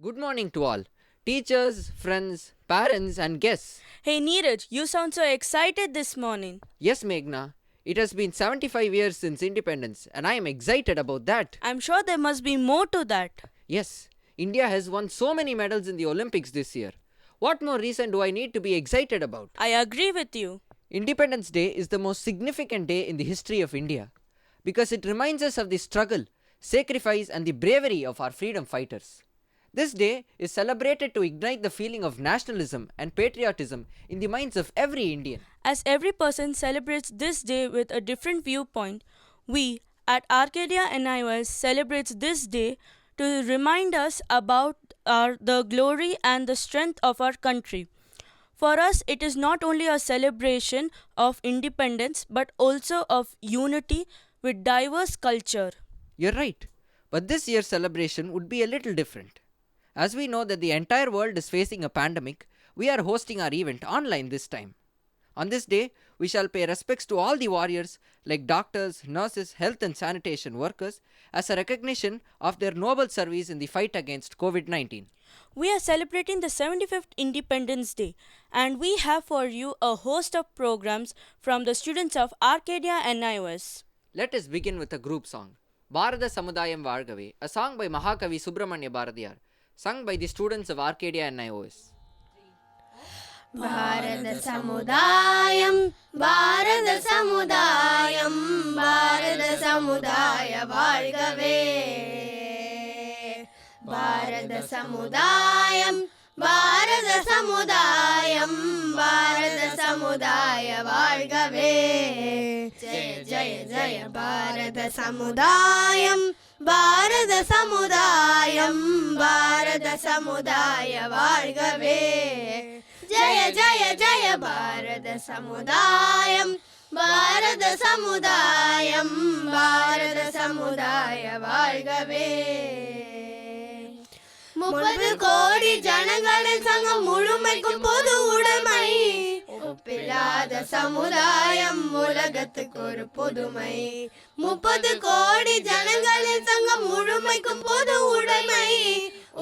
Good morning to all. Teachers, friends, parents, and guests. Hey Neeraj, you sound so excited this morning. Yes, Meghna, it has been 75 years since independence, and I am excited about that. I'm sure there must be more to that. Yes, India has won so many medals in the Olympics this year. What more reason do I need to be excited about? I agree with you. Independence Day is the most significant day in the history of India because it reminds us of the struggle, sacrifice, and the bravery of our freedom fighters. This day is celebrated to ignite the feeling of nationalism and patriotism in the minds of every Indian. As every person celebrates this day with a different viewpoint, we at Arcadia NIOS celebrates this day to remind us about the glory and the strength of our country. For us, it is not only a celebration of independence but also of unity with diverse culture. You're right, but this year's celebration would be a little different. As we know that the entire world is facing a pandemic, we are hosting our event online this time. On this day, we shall pay respects to all the warriors like doctors, nurses, health and sanitation workers as a recognition of their noble service in the fight against COVID 19. We are celebrating the 75th Independence Day and we have for you a host of programs from the students of Arcadia NIOS. Let us begin with a group song. Bharata Samudayam Vargave, a song by Mahakavi Subramanya Bharatiyar, sung by the students of Arcadia NIOS. Bharata Samudayam, Bharata Samudayam, Bharata Samudaya Vargave. Bharata Samudayam, Bharata Samudayam, Bharata Samudaya Vargave. Jaya Jaya Jaya Bharata Samudayam, Bharata Samudayam, Bharata Samudaya Vargave. Jaya Jaya Jaya Bharata Samudayam, Bharata Samudayam, Bharata Samudaya Vargave. 30 கோடி ஜனங்களின் சங்கம் முழுமைக்கும் பொது உடைமை, ஒப்பில்லாத சமுதாயம் உலகத்துக்கு ஒரு புதுமை. 30 கோடி ஜனங்களின் சங்கம் முழுமைக்கும் பொது உடைமை,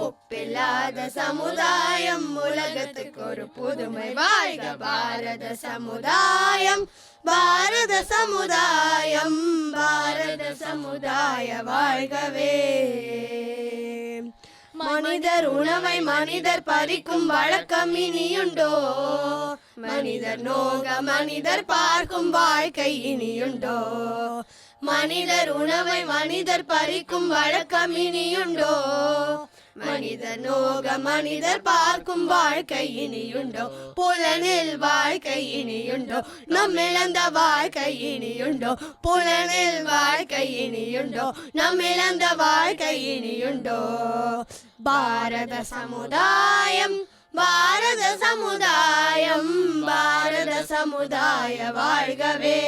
ஒப்பில்லாத சமுதாயம் உலகத்துக்கு ஒரு புதுமை. வாழ்க பாரத சமுதாயம், பாரத சமுதாயம், பாரத சமுதாய வாழ்கவே. மனிதர் உணவை மனிதர் பறிக்கும் வழக்கம் இனியுண்டோ? மனிதர் நோக மனிதர் பார்க்கும் வாழ்க்கை இனியுண்டோ? மனிதர் உணவை மனிதர் பறிக்கும் வழக்கம் இனியுண்டோ? மனிதர் நோக மனிதர் பார்க்கும் வாழ்க்கை இனியுண்டோ? புலனில் வாழ்க்கை இனியுண்டோ? நம்மிழந்த வாழ்க்கை இனியுண்டோ? புலனில் வாழ்க்கை இனியுண்டோ? நம்மிழந்த வாழ்க்கை இனியுண்டோ? பாரத சமுதாயம், பாரத சமுதாயம், பாரத சமுதாய வாழ்கவே.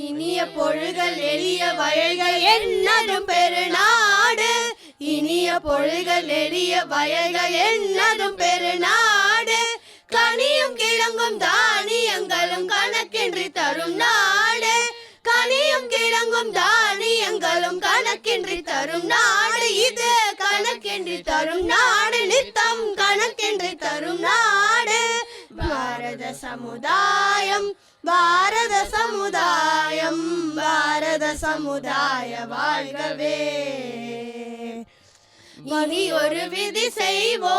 இனிய பொழுகள் எளிய வயல்கள் என்னதும் பெருநாடு, இனிய பொழுகள் எளிய வயல்கள் என்னதும் பெருநாடு. கனியும் கிழங்கும் தானியங்களும் கணக்கின்றி தரும் நாடு, கனியும் கிழங்கும் தானியங்களும் கணக்கின்றி தரும் நாடு. இது கணக்கின்றி தரும் நாடு, நித்தம் கணக்கின்றி தரும் நாடு. பாரத சமுதாயம், பாரத சமுதாயம், பாரத சமுதாய வாழ்கவே. இனி ஒரு விதி செய்வோம்,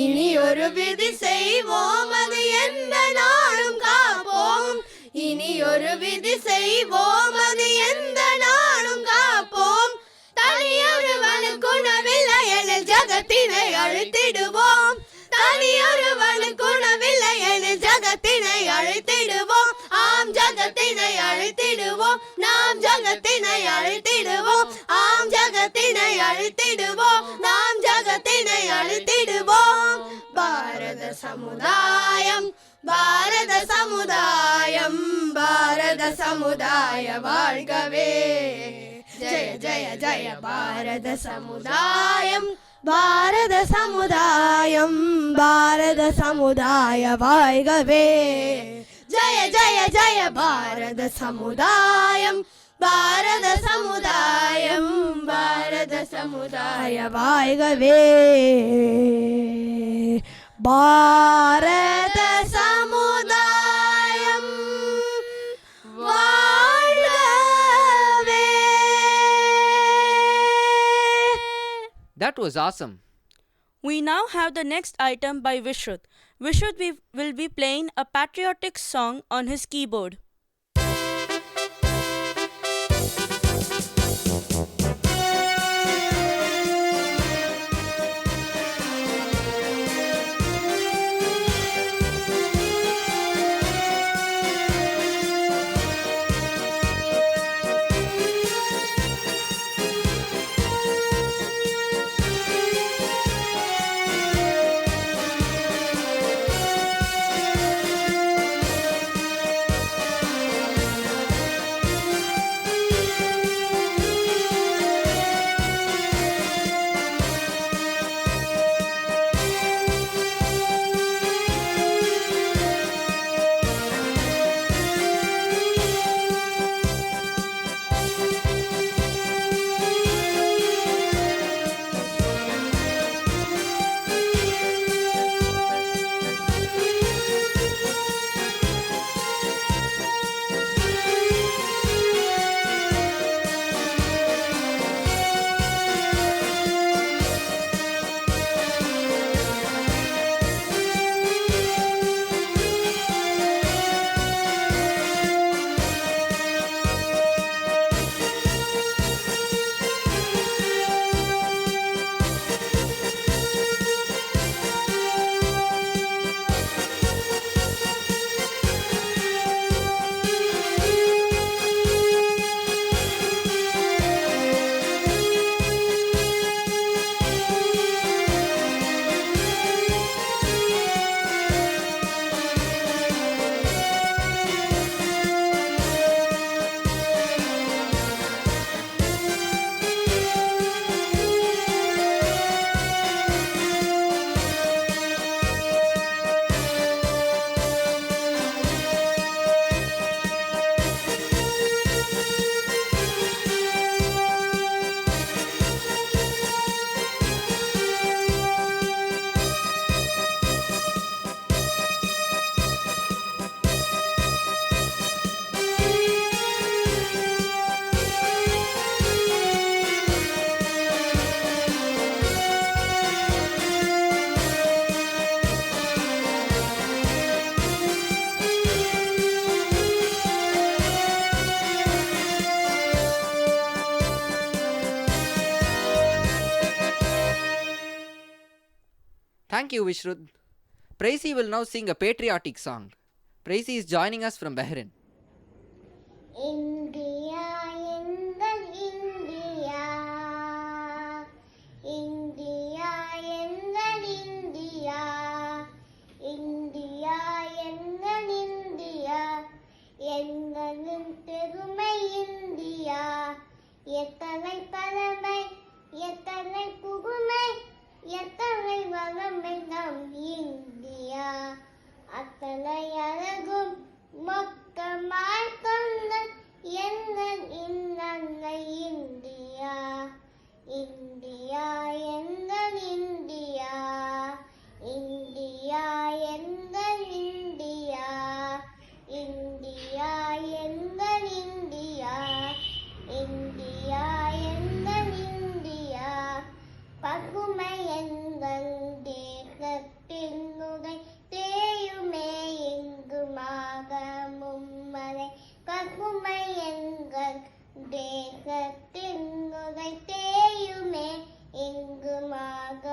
இனி ஒரு விதி செய்வோம், அது எந்த நாளும் காப்போம். இனி ஒரு விதி செய்வோம், அது எந்த நாளும் காப்போம். தனியொருவனுக்கு உணவில்லை எனில் ஜகத்தினை அழித்திடுவோம், தனியொருவனுக்கு உணவில்லை எனில் ஜகத்தினை அழித்திடுவோம். ஆம் ஜகத்தினை அழித்திடுவோம், நாம் ஜகத்தினை அழித்திடுவோம். ஆம் ஜகத்தினை அழித்திடுவோம், நாம் ஜகத்தினை அழித்திடுவோம். பாரத சமுதாயம், பாரத சமுதாயம், பாரத சமுதாய வாழ்கவே. ஜய ஜய ஜய பாரத சமுதாயம், பாரத சமுதாயம், பாரத சமுதாய வாழ்கவே. ஜய ஜய ஜய பாரத சமுதாயம், பாரத சமுதாயம், சமுதாய வாழ்கவே. பாரத சமுதாயம் வாழ்கவே. That was awesome. We now have the next item by Vishrut. Vishrut will be playing a patriotic song on his keyboard. Thank you, Vishrut. Praisi will now sing a patriotic song. Praisi is joining us from Bahrain. India, எங்கள் India, India எங்கள் India, India எங்கள் India, எங்களின் பெருமை India. எத்தனை பழமை, எத்தனை புதுமை, எத்தனை வளமை நம் இந்தியா. அத்தனை அழகும் மொத்தமாய் கொண்ட எங்கள் இன்னன்னை இந்தியா. இந்தியா எங்கள் இந்தியா, இந்தியா எங்கள் இந்தியா, இந்தியா எங்கள் இந்தியா, இந்தியா எங்கள் இந்தியா. பகுமை எங்கள் தேசத்தின் நுரை தேயுமே எங்குமாக மும்மலை. பகுமை எங்கள் தேசத்தின் நுரை தேயுமே எங்குமாக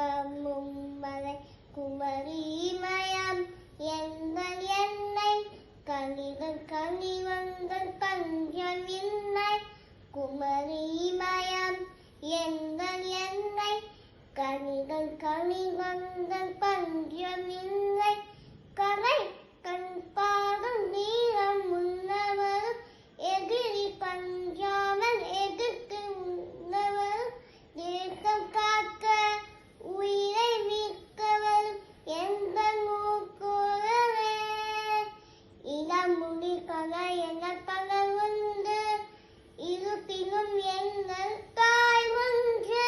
மும்மலை. குமரிமயம் எங்கள் எண்ணெய் கனிகள் கனிவங்கள் பஞ்சம் இல்லை. குமரிமயம் எங்கள் எண்ணெய் கனிகள் கனிவங்கள் பஞ்சம் இல்லை. கரை கண் பாடும் நீரம் உள்ளவரும் எதிரி பஞ்சாமல் எதிர்த்து உள்ளவரும் தேசம் காக்க உயிரை மீட்கவரும் எங்கள் மூக்குறவே. இளமுடி கலை என பலர் உண்டு, இருப்பினும் எங்கள் தாய் ஒன்று.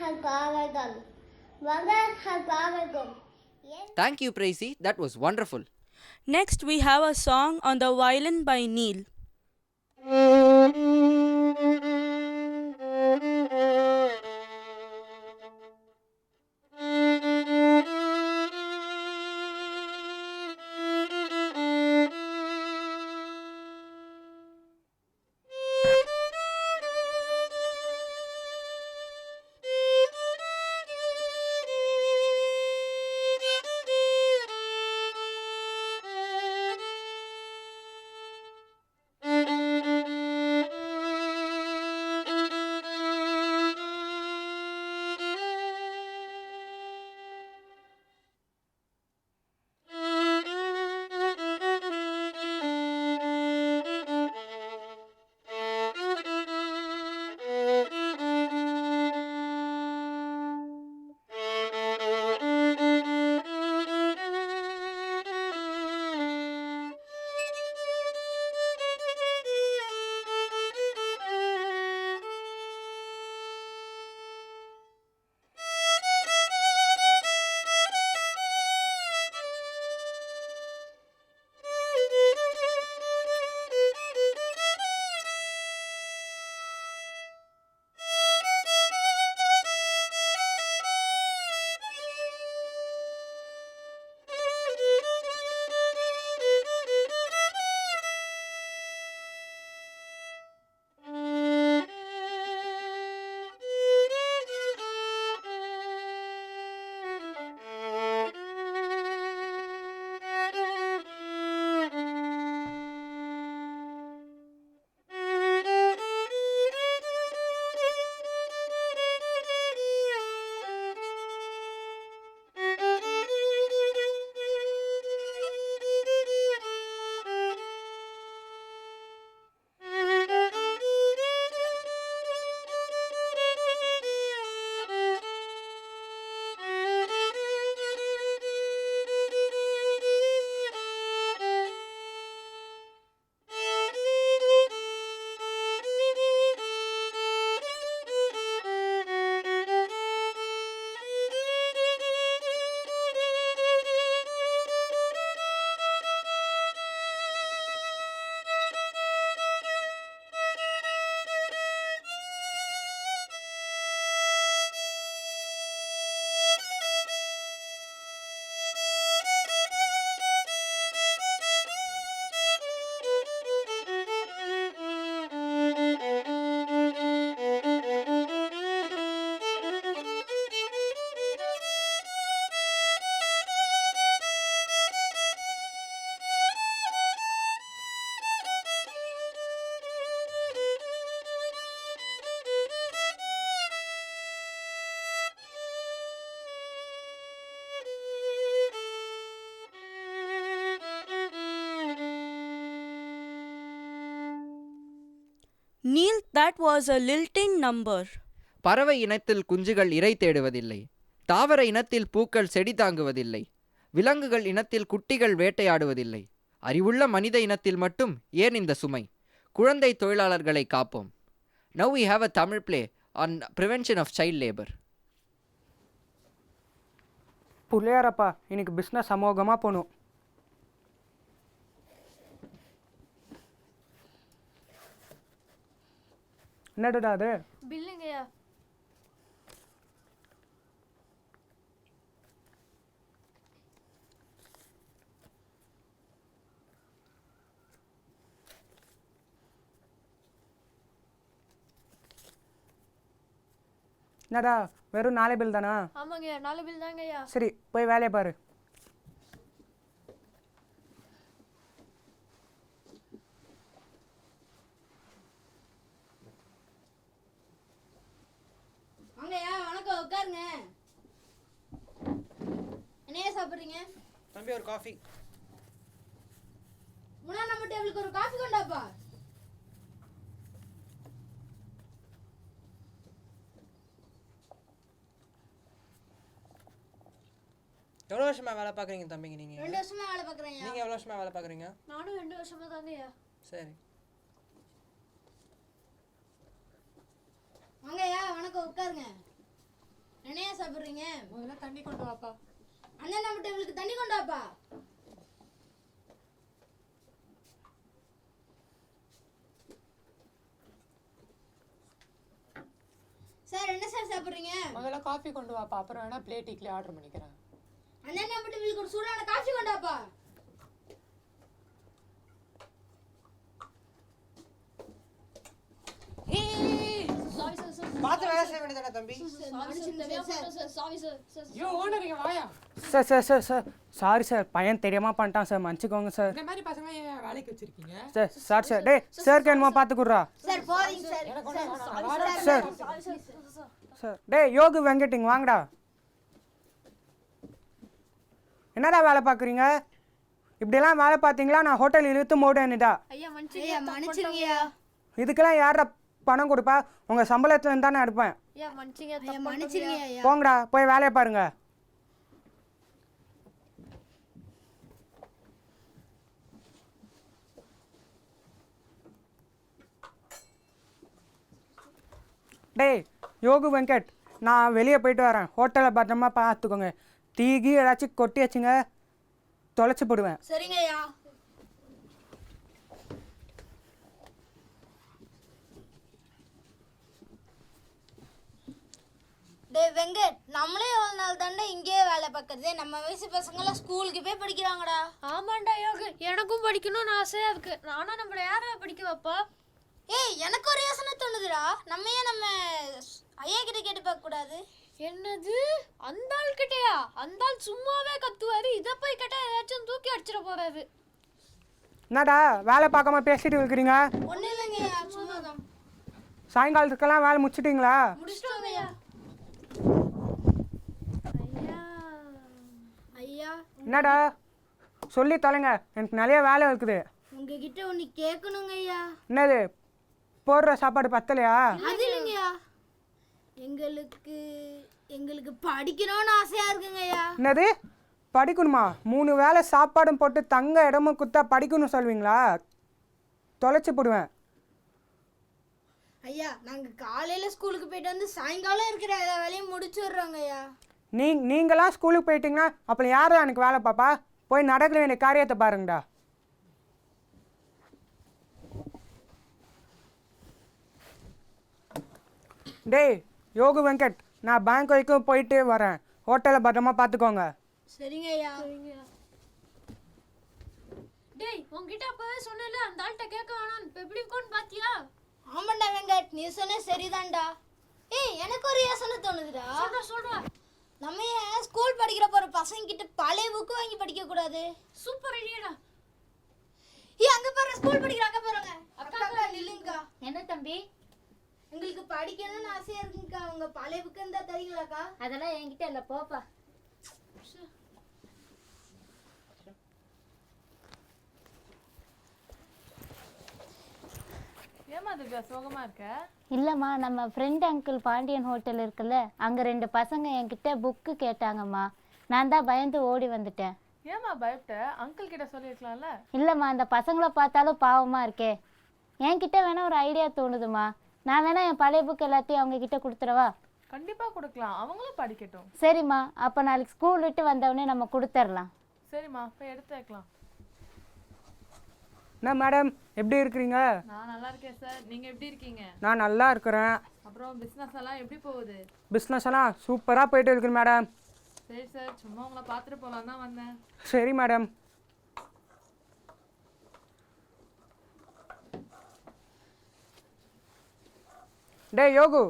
காவல்கள் வளர்கள் காவல்கள் Thank you, Praisi. That was wonderful. Next, we have a song on the violin by Neil. Neil, that was a lilting number. பறவை இனத்தில் குஞ்சுகள் இரை தேடுவதில்லை. தாவர இனத்தில் பூக்கள் செடி தாங்குவதில்லை. விலங்குகள் இனத்தில் குட்டிகள் வேட்டையாடுவதில்லை. அறிவுள்ள மனித இனத்தில் மட்டும் ஏன் இந்த சுமை? குழந்தை தொழிலாளர்களை காப்போம். Now we have a Tamil play on prevention of child labor. புள்ளையாரப்பா, இன்னைக்கு பிஸ்னஸ் அமோகமாக போகணும். என்னடா அது? பில்லுங்கய்யா. என்னடா வெறும் 4 பில் தானா? ஆமாங்கய்யா, 4 பில் தாங்கய்யா. சரி, போய் வேலையை பாரு. வாங்கய்யா, வணக்கம், உட்காருங்க. என்னையா சாப்பிட்றீங்க? தம்பி, ஒரு காஃபி. முன்னா நம்ம டேபிளுக்கு ஒரு காஃபி கொண்டாப்பா. எவ்வளோ வருஷமா வேலை பார்க்குறீங்க தம்பிங்க நீங்கள்? 2 வருஷமா வேலை பார்க்குறேன். நீங்கள் எவ்வளோ வருஷமா வேலை பார்க்குறீங்க? நானும் 2 வருஷமா தாங்கய்யா. சரி. வாங்கய்யா, வணக்கம், உட்காருங்க. சாப்பிடுறீங்க? முதல்ல தண்ணி கொண்டு வாப்பா. அண்ணா நம்ம டேபிளுக்கு தண்ணி கொண்டு வாப்பா. சார் என்ன சார் சாப்பிடுறீங்க? முதல்ல காஃபி கொண்டு வாப்பா, அப்புறம் வேணா பிளேட் இட்லி ஆர்டர் பண்ணிக்கிறேன். அண்ணா நம்ம டேபிளுக்கு ஒரு சூடான காஃபி கொண்டு வாப்பா. பார்த்து வேலை செய்ய வேண்டியதானே தம்பி? ஐயோ ஓனர் இங்க வாயா. Sir sir sir sir sorry sir, பையன் தெரியாம பண்ணிட்டான் சார், மன்னிச்சுக்கோங்க சார். இந்த மாதிரி பசங்க ஏன் வேலைக்கு வச்சிருக்கீங்க? சார் சார் சார் டேய் சாருக்கு என்னமா பார்த்துக்குறா சார் போறீங்க சார். எனக்கு ஒண்ணும் வேணாம். சார் சார் டேய் யோகு வெங்கட்டிங் வாங்கடா. என்னடா வேலை பார்க்குறீங்க? இப்படியெல்லாம் வேலை பார்த்தீங்களா நான் ஹோட்டல் இழுத்து மூடேன்னுடா. ஐயா ஐயா மன்னிச்சிருங்கய்யா. இதுக்கெல்லாம் யாரா பணம் கொடுப்பா? உங்கள் சம்பளத்துலேருந்து தானே எடுப்பேன். ஐயா மன்னிச்சிங்க ஐயா மன்னிச்சிருங்க ஐயா. போங்கடா போய் வேலையை பாருங்க. டேய் யோகு வெங்கட், நான் வெளியே போயிட்டு வரேன், ஹோட்டலை பத்திரமா பார்த்துக்கோங்க. தீகி ஏதாச்சும் கொட்டி வச்சுங்க, தொலைச்சி போடுவேன். சரிங்க ஐயா. டேய் வெங்கட், நம்மளே எவ்வளோ நாள் தாண்டா இங்கேயே வேலை பார்க்கறது? நம்ம வயசு பசங்களாம் ஸ்கூலுக்கு போய் படிக்கிறாங்கடா. ஆமாண்டா யோகு, எனக்கும் படிக்கணும்னு ஆசையா இருக்கு. ஆனா நம்மள யாரை படிக்க வைப்பா? ஏய் எனக்கு ஒரு யோசனை தோணுதுடா. நம்ம ஏன் நம்ம ஐயா கிட்ட கேட்டு பார்க்க கூடாது? என்னது அந்த ஆள் கிட்டயா? அந்த ஆள் சும்மாவே கத்துவாரு, இதை போய் கேட்டா ஏதாச்சும் தூக்கி அடிச்சிட போறாரு. என்னடா வேலை பார்க்காம பேசிட்டு இருக்கிறீங்க? ஒன்றும் இல்லைங்க ஐயா, சும்மா தான். சாயங்காலத்துக்கெல்லாம் வேலை முடிச்சிட்டிங்களா? முடிச்சிட்டோங்க ஐயா. ஐயா என்னடா சொல்லி தொலைங்க, எனக்கு நிறைய வேலை இருக்குது. உங்ககிட்ட ஒன்று கேட்கணுங்க ஐயா. என்னது? போடுற சாப்பாடு பத்தலையா? அது இல்லைங்கய்யா, எங்களுக்கு படிக்கணும்னு ஆசையா இருக்குங்க ஐயா. என்னது படிக்கணுமா? 3 வேளை சாப்பாடும் போட்டு தங்க இடமும் குத்தா படிக்கணும் சொல்வீங்களா? தொலைச்சி போடுவேன். ஐயா நாங்க காலையில ஸ்கூலுக்கு போயிட்டு வந்து சாயங்காலம் இருக்கிற எல்லா வேலையும் முடிச்சு விடுறோங்க ஐயா. நீங்களாம் ஸ்கூலுக்கு போயிட்டீங்கன்னா அப்புறம் யாரும் எனக்கு வேலை பாப்பா? போய் நடக்க வேண்டிய காரியத்தை பாருங்கடா. டேய் யோகு வெங்கட், நான் பேங்க் வரைக்கும் போயிட்டு வரேன், ஹோட்டலை பத்திரமா பார்த்துக்கோங்க. சரிங்க ஐயா. டேய் உன்கிட்ட அப்பவே சொன்னேன்ல அந்த ஆள்கிட்ட கேட்க வேணாம். இப்ப எப்படி இருக்கும்னு பாத்தியா? ஆமாண்டா வெங்கட், நீ சொன்ன சரிதான்டா. ஏய் எனக்கு ஒரு யோசனை தோணுதுடா. சொல்றா. நம்ம ஏன் ஸ்கூல் படிக்கிற போற பசங்க கிட்ட பழைய புக்கு வாங்கி படிக்க கூடாது? சூப்பர் ஐடியாடா. ஏய் அங்க பாரு, ஸ்கூல் படிக்கிறாங்க பாருங்க. அக்கா நில்லுங்கக்கா. என்ன தம்பி? எங்களுக்கு படிக்கணும்னு ஆசையா இருக்குங்கக்கா. உங்க பழைய புக்கு இருந்தா தரீங்களாக்கா? அதெல்லாம் என்கிட்ட இல்ல, போப்பா. ஏமா திவ்யா சோகமா இருக்க? இல்லம்மா, நம்ம ஃப்ரெண்ட் அங்கிள் பாண்டியன் ஹோட்டல் இருக்குல்ல, அங்க 2 பசங்க என்கிட்ட புக்கு கேட்டாங்கம்மா. நான் தான் பயந்து ஓடி வந்துட்டேன். ஏமா பயப்பட்ட? அங்கிள் கிட்ட சொல்லிருக்கலாம்ல. இல்லம்மா, அந்த பசங்களை பார்த்தாலும் பாவமா இருக்கே. என்கிட்ட வேணா ஒரு ஐடியா தோணுதுமா. நான் வேணா என் பழைய புக் எல்லாத்தையும் அவங்க கிட்ட கொடுத்துறவா? கண்டிப்பா கொடுக்கலாம், அவங்களும் படிக்கட்டும். சரிம்மா, அப்போ நாளைக்கு ஸ்கூல் விட்டு வந்தவொடனே நம்ம கொடுத்துடலாம். சரிம்மா, போய் எடுத்து வைக்கலாம். என்ன மேடம் எப்படி இருக்கிறீங்க? நான் நல்லா இருக்கேன் சார், நீங்க எப்படி இருக்கீங்க? நான் நல்லா இருக்கிறேன். அப்புறம் பிசினஸ் எல்லாம் எப்படி போகுது? பிஸ்னஸ் எல்லாம் சூப்பராக போயிட்டு இருக்கு மேடம். சரி சார், சும்மா உங்களை பார்த்துட்டு போலாம் தான் வந்தேன். சரி மேடம். டேய் யோகு,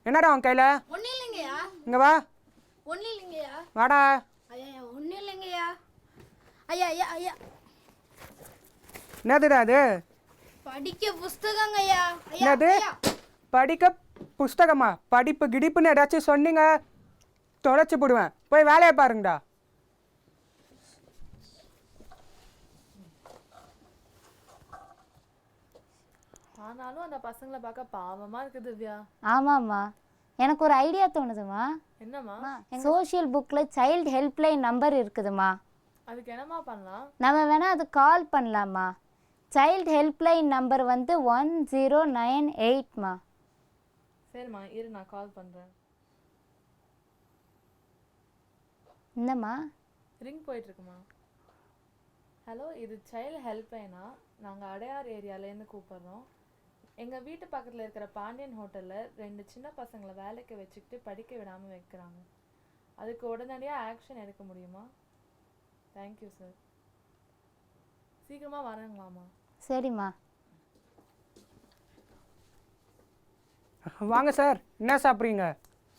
என்னடா உன் கையில்? ஒன்றும் இல்லைங்கய்யா. இங்கே வா. ஒன்றும் இல்லைங்கய்யா. வாடா. ஐயா ஒன்றும் இல்லைங்கய்யா. ஐயா ஐயா ஐயா என்னதுடா அது? படிக்க புஸ்தகங்க ஐயா. ஐயா என்னது? படிக்க புஸ்தகமா? படிப்பு கிடிப்புன்னு ஏதாச்சும் சொன்னீங்க தொலைச்சி போடுவேன். போய் வேலையை பாருங்கடா. ஆனாலும் அந்த பசங்களை பார்க்க பாவமா இருக்கு திவ்யா. ஆமாம்மா, எனக்கு ஒரு ஐடியா தோணுதுமா. என்னம்மா? சோஷியல் புக்கில் சைல்டு ஹெல்ப்லைன் நம்பர் இருக்குதுமா. அதுக்கு என்னம்மா பண்ணலாம்? நம்ம வேணா அது கால் பண்ணலாமா? சைல்டு ஹெல்ப்லைன் நம்பர் வந்து 1098மா. சரிம்மா, இரு நான் கால் பண்ணுறேன். என்னம்மா? ரிங் போயிட்டுருக்குமா? ஹலோ, இது சைல்டு ஹெல்ப்லைனா? நாங்கள் அடையார் ஏரியாலேருந்து கூப்பிட்றோம். எங்கள் வீட்டு பக்கத்தில் இருக்கிற பாண்டியன் ஹோட்டலில் 2 சின்ன பசங்களை வேலைக்கு வச்சுக்கிட்டு படிக்க விடாமல் வைக்கிறாங்க. அதுக்கு உடனடியாக ஆக்ஷன் எடுக்க முடியுமா? Thank you sir. சீக்கிரமாக வரணுங்களாம்மா? சரிம்மா. வாங்க சார், என்ன சாப்பிட்றீங்க?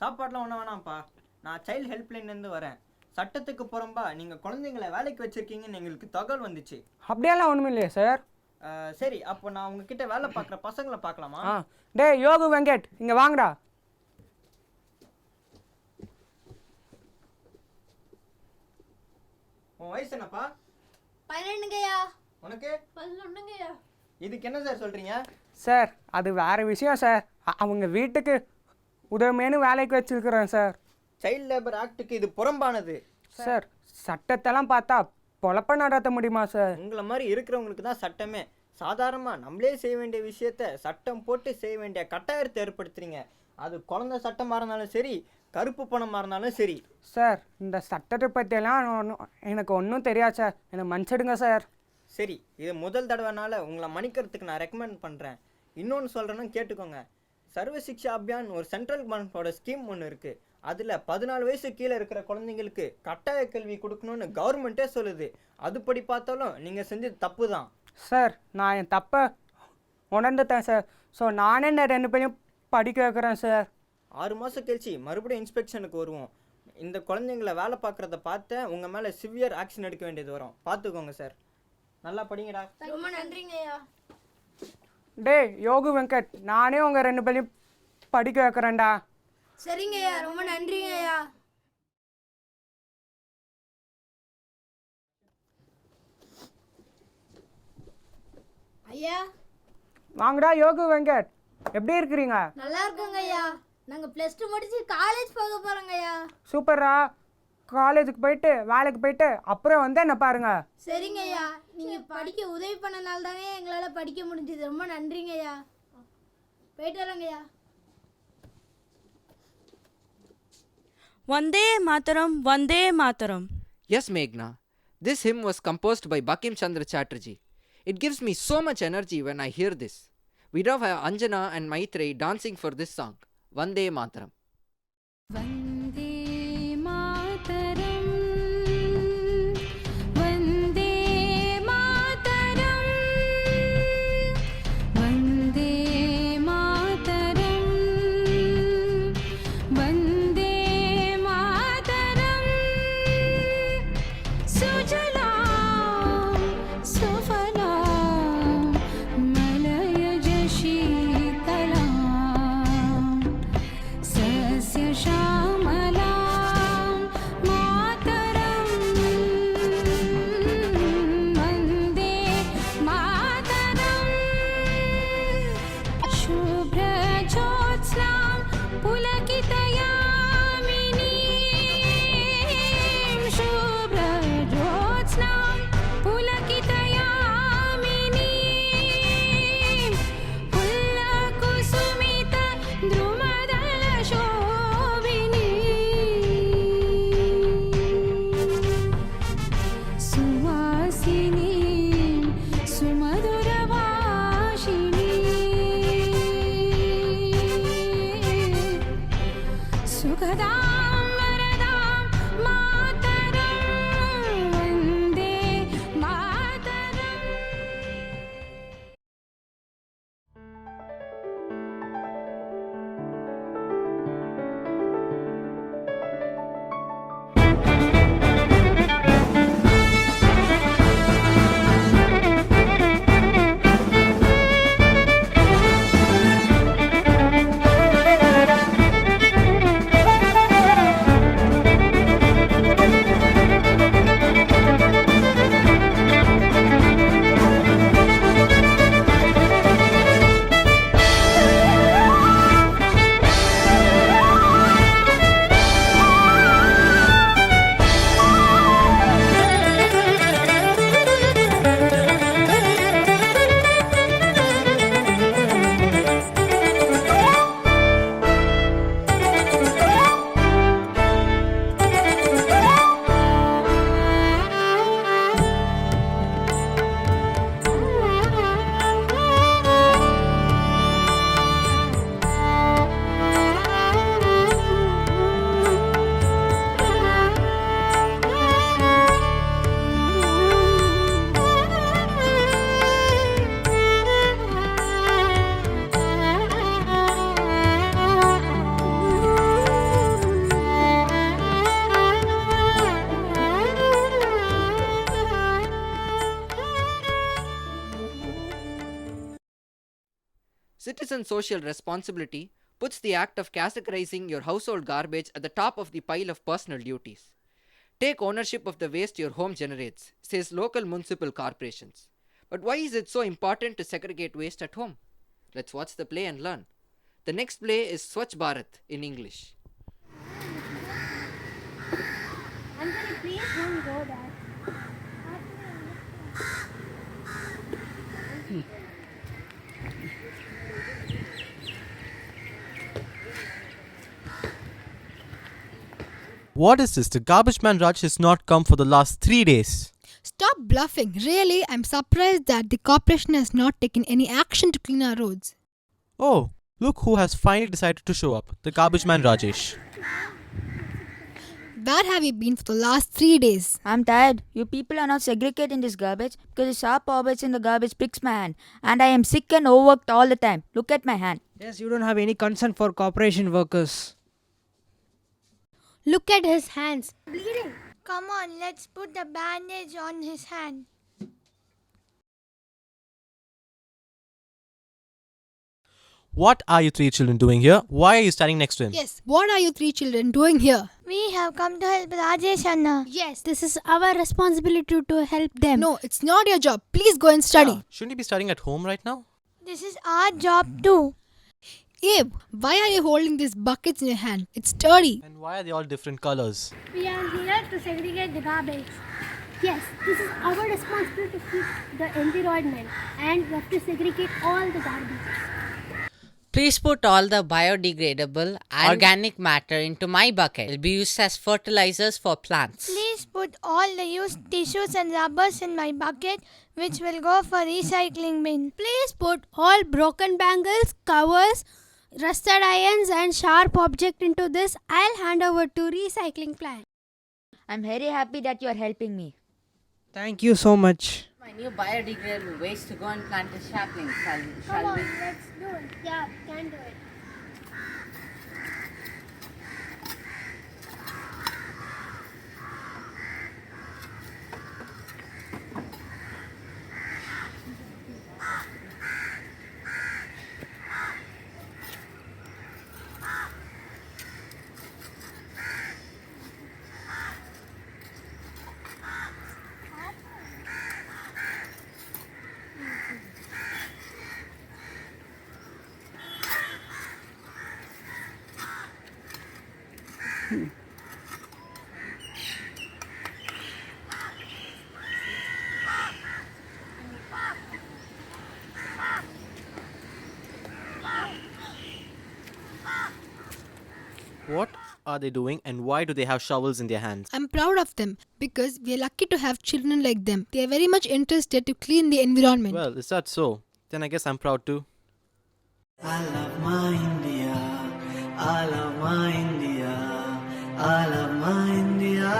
சாப்பாடுலாம் ஒன்றும் வேணாம்ப்பா. நான் சைல்டு ஹெல்ப்லைன்லேருந்து வரேன். சட்டத்துக்கு புறம்பா நீங்கள் குழந்தைங்களை வேலைக்கு வச்சுருக்கீங்கன்னு எங்களுக்கு தகவல் வந்துச்சு. அப்படியெல்லாம் ஒன்றும் இல்லையே சார். சரி, அப்போ நான் உங்ககிட்ட வேலை பார்க்குற பசங்களை பார்க்கலாமா? டே யோகு வெங்கட், இங்கே வாங்கடா. உன் வயசு என்னப்பா? 12ங்கய்யா. உனக்கு? 11ங்கய்யா. இதுக்கு என்ன சார் சொல்கிறீங்க? சார் அது வேறு விஷயம் சார். அவங்க வீட்டுக்கு உதவிமேனு வேலைக்கு வச்சுருக்குறேன் சார். சைல்டு லேபர் ஆக்டுக்கு இது புறம்பானது சார். சட்டத்தெல்லாம் பார்த்தா பொழப்ப நடத்த முடியுமா சார்? உங்களை மாதிரி இருக்கிறவங்களுக்கு தான் சட்டமே. சாதாரணமாக நம்மளே செய்ய வேண்டிய விஷயத்த சட்டம் போட்டு செய்ய வேண்டிய கட்டாயத்தை ஏற்படுத்துறீங்க. அது குழந்தை சட்டமாக இருந்தாலும் சரி, கருப்பு பணமாக இருந்தாலும் சரி. சார் இந்த சட்டத்தை பற்றியெல்லாம் எனக்கு ஒன்றும் தெரியாது சார், என்னை மன்னிச்சிடுங்க சார். சரி, இது முதல் தடவைனால உங்களை மன்னிக்கிறதுக்கு நான் ரெக்கமெண்ட் பண்ணுறேன். இன்னொன்று சொல்கிறேன்னு கேட்டுக்கோங்க. சர்வ சிக்ஷா அபியான் ஒரு சென்ட்ரல் கவர்மெண்ட்டோட ஸ்கீம் ஒன்று இருக்குது. அதில் 14 வயசு கீழே இருக்கிற குழந்தைங்களுக்கு கட்டாய கல்வி கொடுக்கணும்னு கவர்மெண்ட்டே சொல்லுது. அதுபடி பார்த்தாலும் நீங்கள் செஞ்சது தப்பு தான் சார். நான் என் தப்பை உணர்ந்துட்டேன் சார். ஸோ நானே இந்த 2 பேரையும் படிக்க வைக்கிறேன் சார். 6 மாதம் கழிச்சு மறுபடியும் இன்ஸ்பெக்ஷனுக்கு வருவோம். இந்த குழந்தைங்கள வேலை பார்க்குறத பார்த்து உங்கள் மேலே சிவியர் ஆக்ஷன் எடுக்க வேண்டியது வரும். பார்த்துக்கோங்க சார். நல்லா படிங்கடா. ரொம்ப நன்றிங்கய்யா. டே யோகு வெங்கட், நானே உங்கள் 2 பேரையும் படிக்க வைக்கிறேன்டா. சரிங்கய்யா, ரொம்ப நன்றிங்கய்யா. ஐயா. வாங்கடா யோகு வெங்கட், எப்படி இருக்கிறீங்க? நல்லா இருக்குங்க ஐயா. நாங்கள் +2 முடிச்சு காலேஜ் போக போகிறோங்க ஐயா. சூப்பரா. காலேஜுக்கு போயிட்டு வேலைக்கு போயிட்டு அப்புறம் வந்து என்ன பாருங்க. சரிங்க ஐயா, நீங்கள் படிக்க உதவி பண்ணனால தாங்க எங்களால் படிக்க முடிஞ்சது. ரொம்ப நன்றிங்க ஐயா. போயிட்டு வரோங்க ஐயா. Vande Mataram, Vande Mataram. Yes, Meghna. This hymn was composed by Bankim Chandra Chatterjee. It gives me so much energy when I hear this. We now have Anjana and Maitreyi dancing for this song, Vande Mataram. Vande Mataram, Vande Mataram, Vande Mataram, Vande Mataram, Sujalam Sufalam Malayaj Sheetalam Sasya Sham Citizen social responsibility puts the act of categorizing your household garbage at the top of the pile of personal duties. Take ownership of the waste your home generates, says local municipal corporations. But why is it so important to segregate waste at home? Let's watch the play and learn. The next play is Swachh Bharat in English. Anjali, please don't go there. What is this? The garbage man Raj has not come for the last 3 days. Stop bluffing. Really, I'm surprised that the corporation has not taken any action to clean our roads. Oh, look who has finally decided to show up. The garbage man Rajesh. Where have you been for the last 3 days? I'm tired. You people are not segregating this garbage because the sharp objects in the garbage pricks my hand. And I am sick and overworked all the time. Look at my hand. Yes, you don't have any concern for corporation workers. Look at his hands. Bleeding. Come on, let's put the bandage on his hand. What are you 3 children doing here? Why are you standing next to him? Yes, what are you 3 children doing here? We have come to help Rajesh Anna. Yes, this is our responsibility to help them. No, it's not your job. Please go and study. Yeah, shouldn't you be studying at home right now? This is our job too. Abe, why are you holding these buckets in your hand? It's dirty. And why are they all different colors? We are here to segregate the garbage. Yes, this is our responsibility to keep the environment, and we have to segregate all the garbage. Please put all the biodegradable organic matter into my bucket. It will be used as fertilizers for plants. Please put all the used tissues and rubbers in my bucket, which will go for recycling bin. Please put all broken bangles, covers, rusted irons and sharp object into this. I'll hand over to recycling plant. I'm very happy that you are helping me. Thank you so much. My new biodegradable waste to go and plant a sapling. Come on, let's do it. Yeah, we can do it. What are they doing and why do they have shovels in their hands? I'm proud of them because we are lucky to have children like them. They are very much interested to clean the environment. Well, is that so? Then I guess I'm proud too. I love my India. I love my India. I love my India.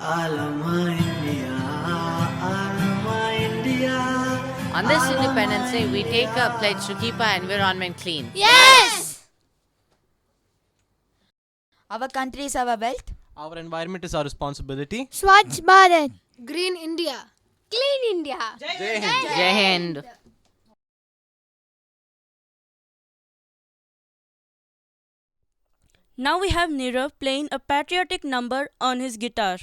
I love my India. I love my India. On this Independence Day, we take a pledge to keep our environment clean. Yes! Our country is our wealth. Our environment is our responsibility. Swachh Bharat. Green India. Clean India. Jai Hind. Jai Hind. Now we have Nirav playing a patriotic number on his guitar.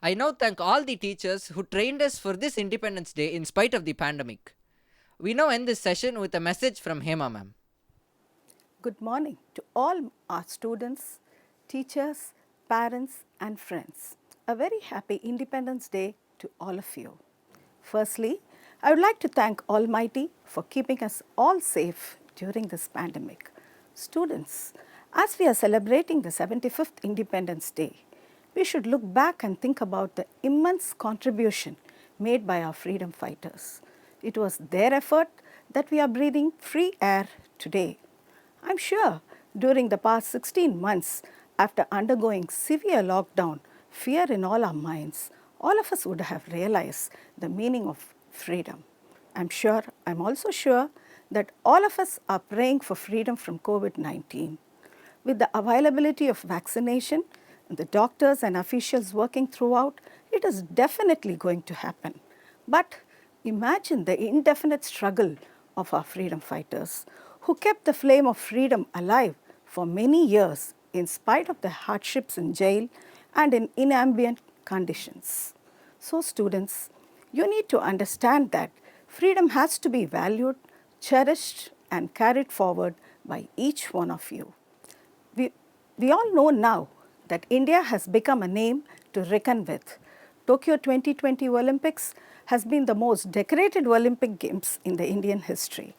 I now thank all the teachers who trained us for this Independence Day in spite of the pandemic. We now end this session with a message from Hema ma'am. Good morning to all our students, teachers, parents and friends. A very happy Independence Day to all of you. Firstly, I would like to thank Almighty for keeping us all safe during this pandemic. Students, as we are celebrating the 75th Independence Day, we should look back and think about the immense contribution made by our freedom fighters. It was their effort that we are breathing free air today. I'm sure during the past 16 months, after undergoing severe lockdown, fear in all our minds, all of us would have realized the meaning of freedom. I'm also sure that all of us are praying for freedom from COVID-19. With the availability of vaccination, and the doctors and officials working throughout, it is definitely going to happen. But imagine the indefinite struggle of our freedom fighters who kept the flame of freedom alive for many years in spite of the hardships in jail and in inambient conditions. So students, you need to understand that freedom has to be valued, cherished and carried forward by each one of you. We all know now that India has become a name to reckon with. Tokyo 2020 Olympics has been the most decorated Olympic Games in the Indian history.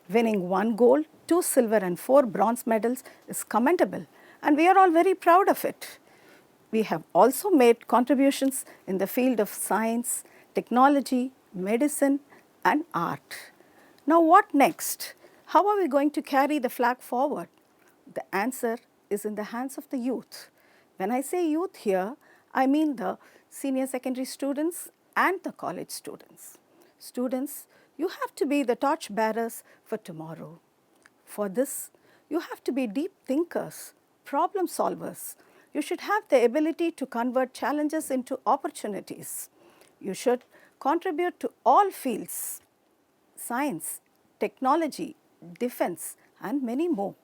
Winning 1 gold, 2 silver and 4 bronze medals is commendable and we are all very proud of it. We have also made contributions in the field of science, technology, medicine and art. Now what next? How are we going to carry the flag forward? The answer is in the hands of the youth. When I say youth here, I mean the senior secondary students and the college students. Students, you have to be the torch bearers for tomorrow. For this, you have to be deep thinkers, problem solvers. You should have the ability to convert challenges into opportunities. You should contribute to all fields, science, technology, defense, and many more.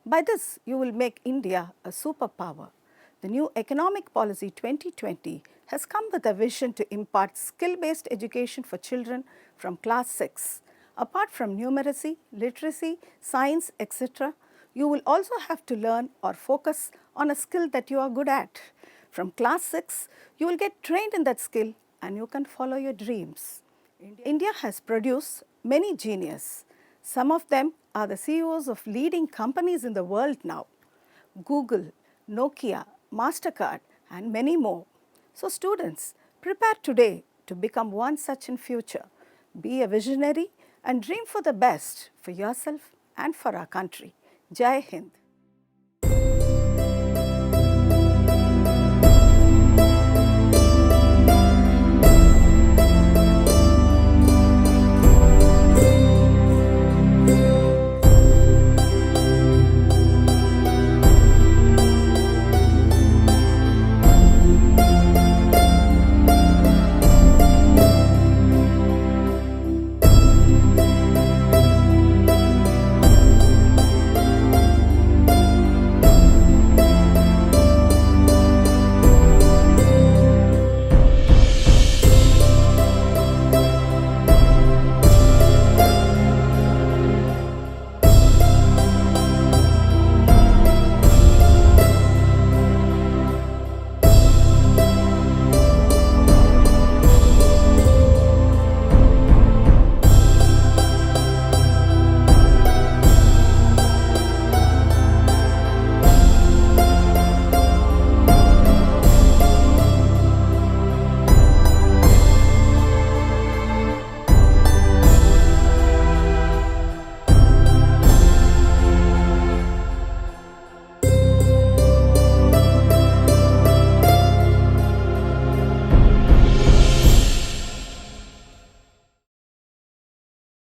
By this, you will make India a superpower. The new Economic Policy 2020 has come with a vision to impart skill-based education for children from class 6. Apart from numeracy, literacy, science, etc., you will also have to learn or focus on a skill that you are good at. From class 6, you will get trained in that skill and you can follow your dreams. India has produced many geniuses. Some of them are the CEOs of leading companies in the world now. Google, Nokia, MasterCard and many more. So students, prepare today to become one such in future. Be a visionary and dream for the best for yourself and for our country. Jai Hind.